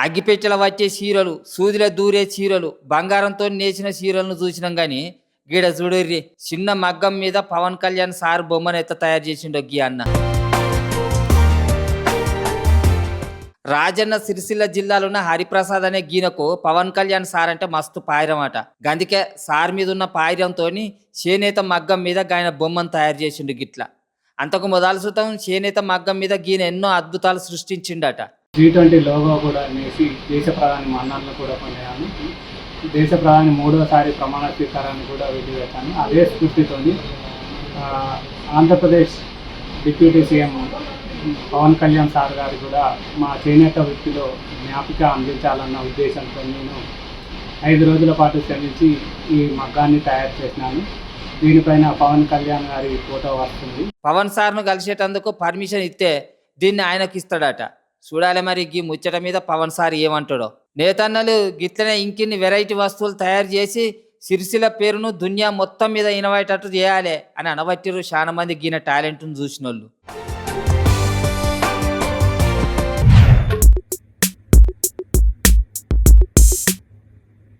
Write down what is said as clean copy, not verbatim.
అగ్గిపెట్టెల వచ్చే చీరలు, సూదిలో దూరే చీరలు, బంగారంతో నేసిన చీరలను చూసినాం గాని గీడ చూడుర్రి చిన్న మగ్గం మీద పవన్ కళ్యాణ్ సార్ బొమ్మను ఎత్త తయారు చేసిండో గీ అన్న. రాజన్న సిరిసిల్ల జిల్లాలోన్న హరిప్రసాద్ అనే గీనకు పవన్ కళ్యాణ్ సార్ అంటే మస్తు పాయిరం అట. గందుకే సార్ మీద ఉన్న పాయిరంతో చేనేత మగ్గం మీద గాయన బొమ్మను తయారు చేసిండు గిట్ల. అంతకు మొదలు సుతం చేనేత మగ్గం మీద గీన ఎన్నో అద్భుతాలు సృష్టించిండట. G20 లోగో కూడా నేసి దేశ ప్రధాని మన్ననలు కూడా పొందాను. దేశ ప్రధాని మూడోసారి ప్రమాణ స్వీకారాన్ని కూడా వెలివేశాను. అదే స్ఫూర్తితోని Andhra Pradesh deputy CM Pawan Kalyan sir గారు కూడా మా చేనేత వృత్తిలో జ్ఞాపిక అందించాలన్న ఉద్దేశంతో నేను 5 రోజుల పాటు శ్రమించి ఈ మగ్గాన్ని తయారు చేసినాను. దీనిపైన పవన్ కళ్యాణ్ గారి ఫోటో వస్తుంది. పవన్ సార్ను కలిసేటందుకు పర్మిషన్ ఇస్తే దీన్ని ఆయనకి ఇస్తాడట. చూడాలి మరి గీ ముచ్చట మీద పవన్ సార్ ఏమంటాడో. నేతన్నలు గిట్లనే ఇంకిన్ని వెరైటీ వస్తువులు తయారు చేసి సిరిసిల్ల పేరును దునియా మొత్తం మీద ఇనవైటట్టు చేయాలి అని అనబట్టిరు చాలా మంది గీన టాలెంట్ను చూసిన వాళ్ళు.